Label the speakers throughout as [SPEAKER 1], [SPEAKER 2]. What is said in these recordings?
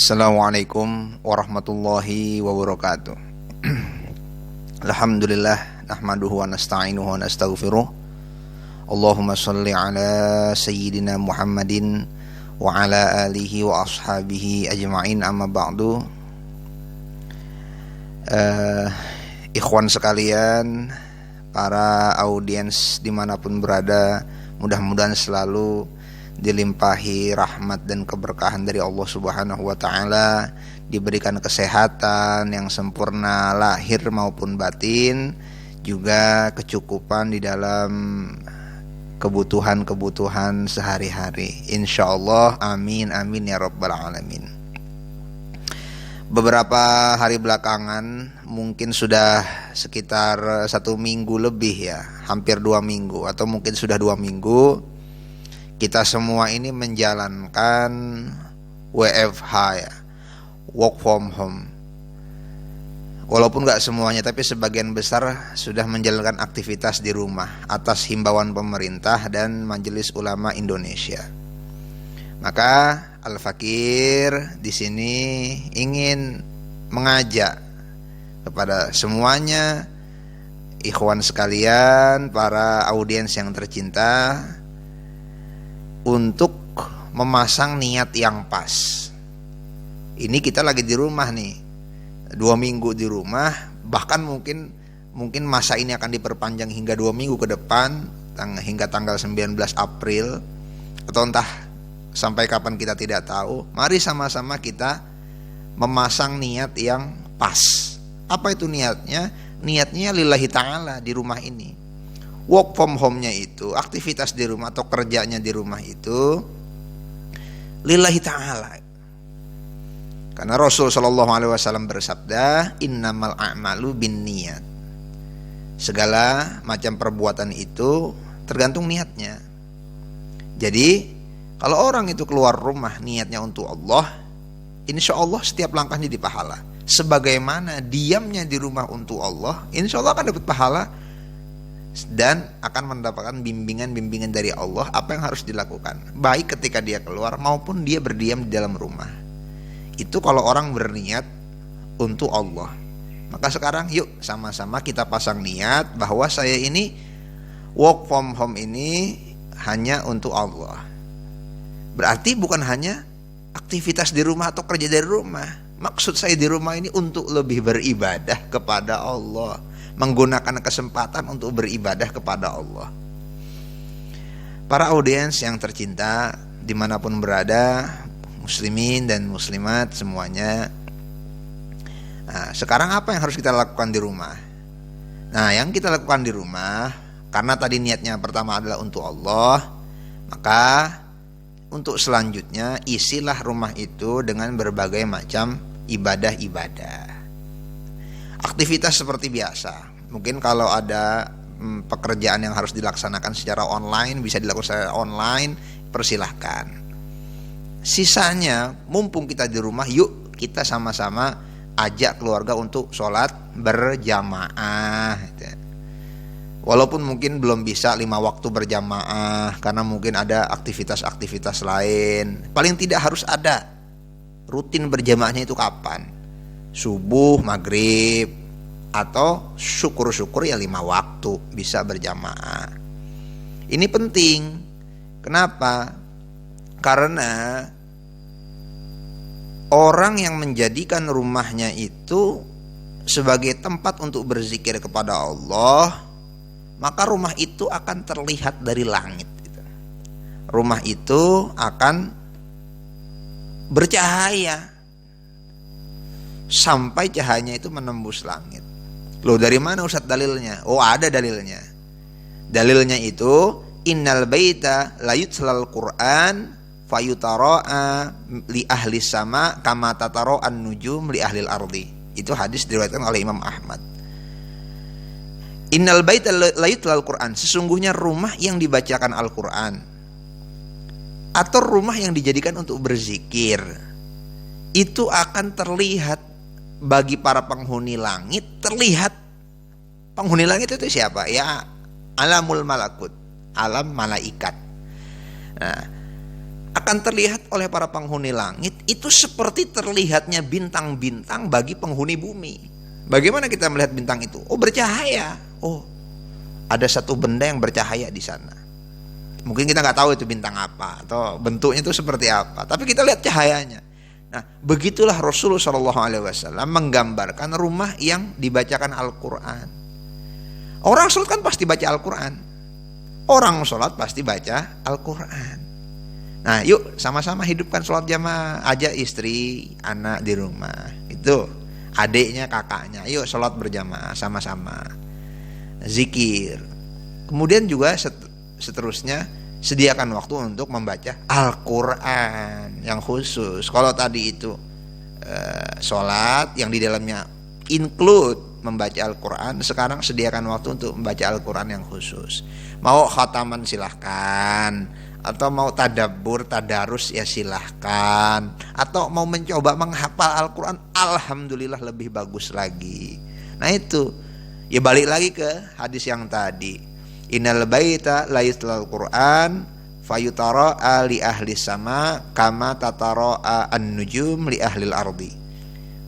[SPEAKER 1] Assalamualaikum warahmatullahi wabarakatuh. Alhamdulillah nahmaduhu wa nasta'inuhu wa nastaghfiruh. Allahumma shalli ala sayyidina Muhammadin wa ala alihi wa ashabihi ajma'in, amma ba'du. Ikhwan sekalian, para audiens dimanapun berada, mudah-mudahan selalu dilimpahi rahmat dan keberkahan dari Allah Subhanahu wa ta'ala, diberikan kesehatan yang sempurna lahir maupun batin, juga kecukupan di dalam kebutuhan-kebutuhan sehari-hari, insyaallah. Amin amin ya rabbal alamin. Beberapa hari belakangan, mungkin sudah sekitar 1 minggu lebih ya, hampir 2 minggu atau mungkin sudah 2 minggu, kita semua ini menjalankan WFH ya, work from home. Walaupun gak semuanya, tapi sebagian besar sudah menjalankan aktivitas di rumah atas himbauan pemerintah dan Majelis Ulama Indonesia. Maka Al-Fakir di sini ingin mengajak kepada semuanya, ikhwan sekalian, para audiens yang tercinta, untuk memasang niat yang pas. Ini kita lagi di rumah nih, 2 minggu di rumah, bahkan mungkin masa ini akan diperpanjang hingga 2 minggu ke depan, hingga tanggal 19 April, atau entah sampai kapan kita tidak tahu. Mari sama-sama kita memasang niat yang pas. Apa itu niatnya? Niatnya lillahi ta'ala di rumah ini. Work from home-nya itu, aktivitas di rumah atau kerjanya di rumah itu lillahi ta'ala. Karena Rasul sallallahu alaihi wasallam bersabda, innamal a'malu binniyat. Segala macam perbuatan itu tergantung niatnya. Jadi kalau orang itu keluar rumah niatnya untuk Allah, insya Allah setiap langkahnya dipahala. Sebagaimana diamnya di rumah untuk Allah, insya Allah akan dapat pahala dan akan mendapatkan bimbingan-bimbingan dari Allah apa yang harus dilakukan, baik ketika dia keluar maupun dia berdiam di dalam rumah. Itu kalau orang berniat untuk Allah. Maka sekarang yuk sama-sama kita pasang niat bahwa saya ini work from home ini hanya untuk Allah. Berarti bukan hanya aktivitas di rumah atau kerja dari rumah. Maksud saya di rumah ini untuk lebih beribadah kepada Allah, menggunakan kesempatan untuk beribadah kepada Allah. Para audiens yang tercinta dimanapun berada, muslimin dan muslimat semuanya. Nah, sekarang apa yang harus kita lakukan di rumah? Nah, yang kita lakukan di rumah, karena tadi niatnya pertama adalah untuk Allah, maka untuk selanjutnya isilah rumah itu dengan berbagai macam ibadah-ibadah. Aktivitas seperti biasa. Mungkin kalau ada pekerjaan yang harus dilaksanakan secara online, bisa dilakukan secara online, persilahkan. Sisanya, mumpung kita di rumah, yuk kita sama-sama ajak keluarga untuk sholat berjamaah. Walaupun mungkin belum bisa 5 waktu berjamaah, karena mungkin ada aktivitas-aktivitas lain. Paling tidak harus ada. Rutin berjamaahnya itu kapan? Subuh, maghrib, atau syukur-syukur ya 5 waktu bisa berjamaah. Ini penting. Kenapa? Karena orang yang menjadikan rumahnya itu sebagai tempat untuk berzikir kepada Allah, maka rumah itu akan terlihat dari langit. Rumah itu akan bercahaya sampai cahayanya itu menembus langit. Loh, dari mana Ustaz dalilnya? Oh, ada dalilnya. Dalilnya itu innal baita la yutslal Qur'an fayutara'a li ahli sama kama tatara'an nujum li ahli al-ardi. Itu hadis diriwayatkan oleh Imam Ahmad. Innal baita la yutslal Qur'an, sesungguhnya rumah yang dibacakan Al-Qur'an atau rumah yang dijadikan untuk berzikir itu akan terlihat bagi para penghuni langit. Terlihat penghuni langit itu siapa? Ya, alamul malakut, alam malaikat. Nah, akan terlihat oleh para penghuni langit itu seperti terlihatnya bintang-bintang bagi penghuni bumi. Bagaimana kita melihat bintang itu? Oh, bercahaya. Oh, ada satu benda yang bercahaya di sana. Mungkin kita nggak tahu itu bintang apa atau bentuknya itu seperti apa, tapi kita lihat cahayanya. Nah, begitulah Rasulullah SAW menggambarkan rumah yang dibacakan Al-Quran. Orang sholat kan pasti baca Al-Quran. Orang sholat pasti baca Al-Quran. Nah, yuk sama-sama hidupkan sholat jamaah. Ajak istri, anak di rumah. Itu adiknya, kakaknya. Yuk sholat berjamaah sama-sama. Zikir. Kemudian juga seterusnya sediakan waktu untuk membaca Al-Quran yang khusus. Kalau tadi itu sholat yang di dalamnya include membaca Al-Quran, sekarang sediakan waktu untuk membaca Al-Quran yang khusus. Mau khataman silahkan, atau mau tadabbur, tadarus ya silahkan, atau mau mencoba menghafal Al-Quran, alhamdulillah lebih bagus lagi. Nah itu ya balik lagi ke hadis yang tadi, innal baita la yutlal Qur'an fayutara'a li ahli sama kama tatara'a an-nujum li ahli al-ardi.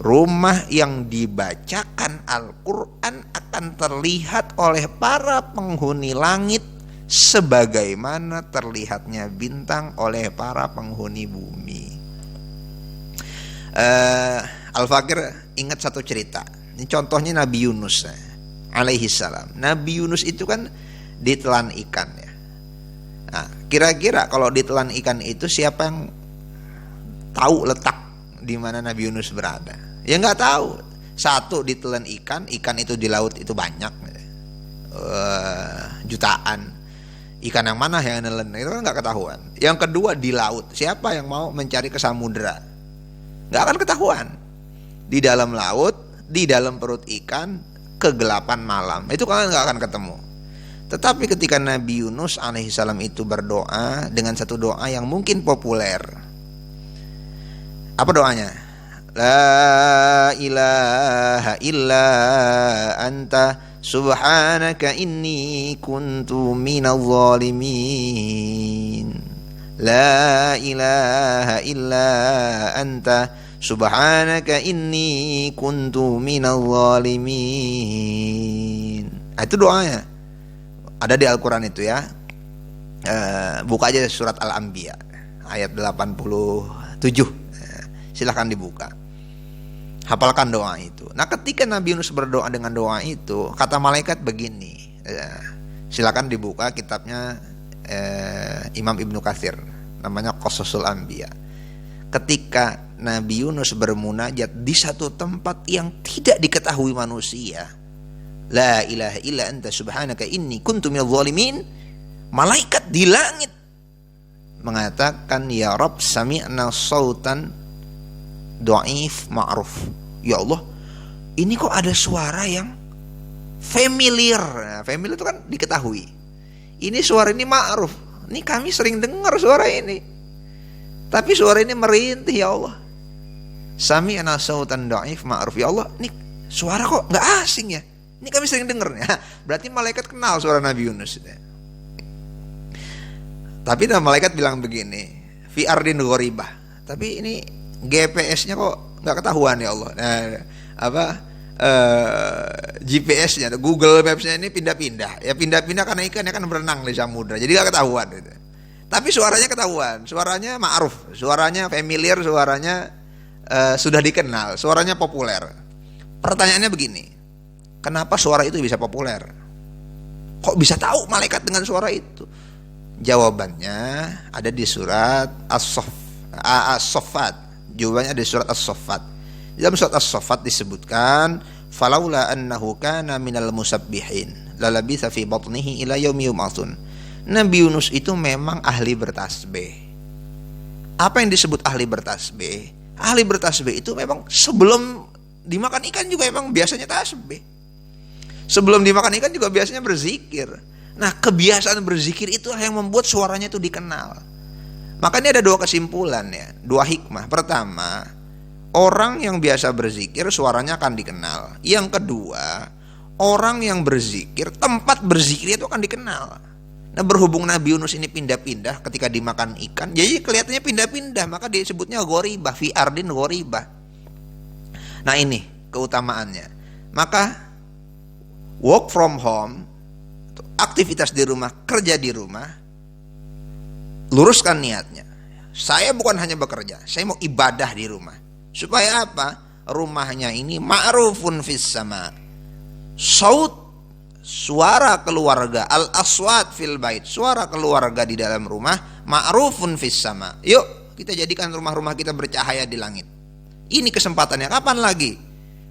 [SPEAKER 1] Rumah yang dibacakan Al-Quran akan terlihat oleh para penghuni langit sebagaimana terlihatnya bintang oleh para penghuni bumi. Al-Fakir ingat satu cerita. Ini contohnya Nabi Yunus alaihi salam. Nabi Yunus itu kan ditelan ikan ya. Nah, kira-kira kalau ditelan ikan itu siapa yang tahu letak di mana Nabi Yunus berada? Ya nggak tahu. Satu, ditelan ikan itu di laut itu banyak, jutaan. Ikan yang mana yang nelen itu kan nggak ketahuan. Yang kedua, di laut, siapa yang mau mencari ke samudera? Nggak akan ketahuan. Di dalam laut, di dalam perut ikan, kegelapan malam, itu kalian nggak akan ketemu. Tetapi ketika Nabi Yunus alaihissalam itu berdoa dengan satu doa yang mungkin populer. Apa doanya? La ilaha illa anta subhanaka inni kuntu minadh dhalimin. La ilaha illa anta subhanaka inni kuntu minadh dhalimin. Itu doanya. Ada di Al-Quran itu ya. Buka aja surat Al-Anbiya ayat 87. Silahkan dibuka. Hafalkan doa itu. Nah, ketika Nabi Yunus berdoa dengan doa itu, kata malaikat begini. Silakan dibuka kitabnya Imam Ibnu Katsir, namanya Qasasul Anbiya. Ketika Nabi Yunus bermunajat di satu tempat yang tidak diketahui manusia, la ilaha illa anta subhanaka inni kuntu minadh dhalimin, malaikat di langit mengatakan, ya Rabb sami'na sautan dhaif ma'ruf. Ya Allah, ini kok ada suara yang familiar. Nah, familiar itu kan diketahui. Ini suara ini ma'ruf. Ini kami sering dengar suara ini. Tapi suara ini merintih ya Allah. Sami'na sautan dhaif ma'ruf. Ya Allah, ini suara kok nggak asing ya. Ini kami sering dengar. Berarti malaikat kenal suara Nabi Yunus. Tapi malaikat bilang begini, fi ardin gharibah. Tapi ini GPS-nya kok nggak ketahuan ya Allah. GPS-nya, Google Maps-nya ini pindah-pindah. Ya pindah-pindah karena ikannya kan berenang di samudra. Jadi nggak ketahuan gitu. Tapi suaranya ketahuan. Suaranya ma'ruf, suaranya familiar, suaranya sudah dikenal, suaranya populer. Pertanyaannya begini, kenapa suara itu bisa populer? Kok bisa tahu malaikat dengan suara itu? Jawabannya ada di surat As-Saffat. Jawabannya ada di surat As-Saffat. Dalam surat As-Saffat disebutkan, falaula annahu kana minal musabbihin lalabitha fi batnihi ila yaumi yub'atsun. Nabi Yunus itu memang ahli bertasbih. Apa yang disebut ahli bertasbih? Ahli bertasbih itu memang sebelum dimakan ikan juga memang biasanya tasbih. Sebelum dimakan ikan juga biasanya berzikir. Nah, kebiasaan berzikir itulah yang membuat suaranya itu dikenal. Makanya ada dua kesimpulan ya, dua hikmah. Pertama, orang yang biasa berzikir suaranya akan dikenal. Yang kedua, orang yang berzikir, tempat berzikir itu akan dikenal. Nah, berhubung Nabi Yunus ini pindah-pindah ketika dimakan ikan, jadi kelihatannya pindah-pindah, maka disebutnya ghoribah, fi ardin ghoribah. Nah, ini keutamaannya. Maka work from home, aktivitas di rumah, kerja di rumah, luruskan niatnya. Saya bukan hanya bekerja, saya mau ibadah di rumah. Supaya apa? Rumahnya ini ma'rufun fis sama. Suara keluarga, al-aswat fil bait, suara keluarga di dalam rumah, ma'rufun fis sama. Yuk kita jadikan rumah-rumah kita bercahaya di langit. Ini kesempatannya. Kapan lagi?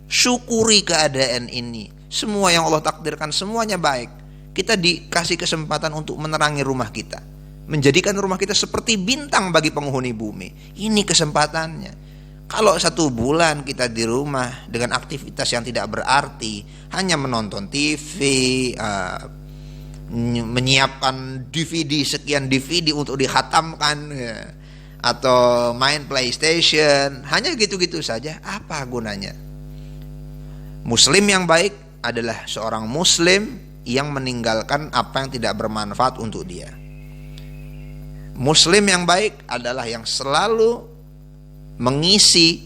[SPEAKER 1] Syukuri keadaan ini. Semua yang Allah takdirkan semuanya baik. Kita dikasih kesempatan untuk menerangi rumah kita, menjadikan rumah kita seperti bintang bagi penghuni bumi. Ini kesempatannya. Kalau 1 bulan kita di rumah dengan aktivitas yang tidak berarti, hanya menonton TV, menyiapkan DVD, sekian DVD untuk dikhatamkan, ya, atau main PlayStation, hanya gitu-gitu saja, apa gunanya? Muslim yang baik adalah seorang muslim yang meninggalkan apa yang tidak bermanfaat untuk dia. Muslim yang baik adalah yang selalu mengisi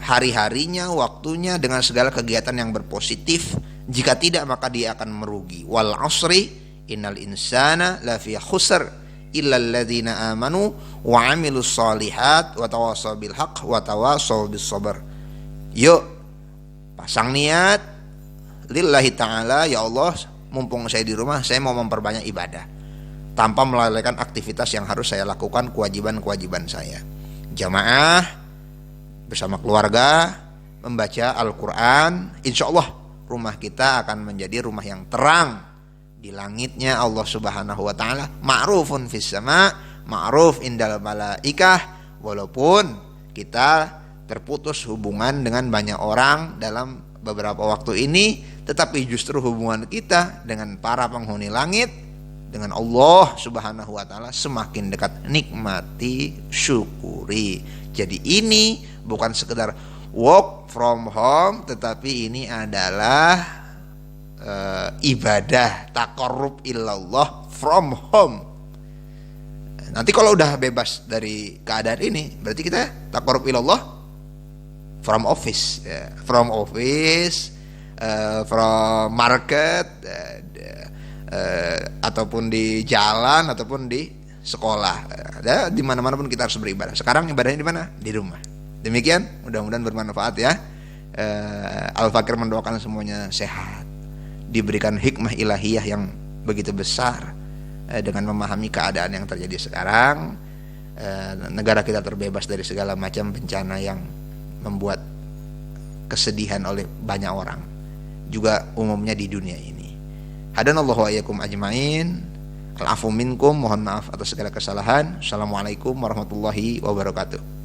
[SPEAKER 1] hari-harinya, waktunya dengan segala kegiatan yang berpositif. Jika tidak, maka dia akan merugi. Wal asri innal insana lafi khusr illa alladzina amanu wa amilus solihat wa tawassaw bil haqq wa tawassaw bis sabr. Yuk pasang niat lillahi ta'ala, ya Allah, mumpung saya di rumah, saya mau memperbanyak ibadah tanpa melalaikan aktivitas yang harus saya lakukan, kewajiban-kewajiban saya. Jamaah bersama keluarga membaca Al-Quran, insya Allah rumah kita akan menjadi rumah yang terang di langitnya Allah Subhanahu wa ta'ala, ma'rufun fis sama, ma'ruf indal malaikah. Walaupun kita terputus hubungan dengan banyak orang dalam beberapa waktu ini, tetapi justru hubungan kita dengan para penghuni langit, dengan Allah Subhanahu wa ta'ala semakin dekat. Nikmati, syukuri. Jadi ini bukan sekedar work from home, tetapi ini adalah ibadah taqarrub ilallah from home. Nanti kalau udah bebas dari keadaan ini, berarti kita taqarrub ilallah from office, from office, from market, ataupun di jalan, ataupun di sekolah, di mana-mana pun kita harus beribadah. Sekarang ibadahnya di mana? Di rumah. Demikian, mudah-mudahan bermanfaat ya. Al-Fakir mendoakan semuanya sehat, diberikan hikmah ilahiyah yang begitu besar dengan memahami keadaan yang terjadi sekarang. Negara kita terbebas dari segala macam bencana yang membuat kesedihan oleh banyak orang, juga umumnya di dunia ini. Hadanallahu wa iyyakum ajmain. Al-afu minkum, mohon maaf atas segala kesalahan. Assalamualaikum warahmatullahi wabarakatuh.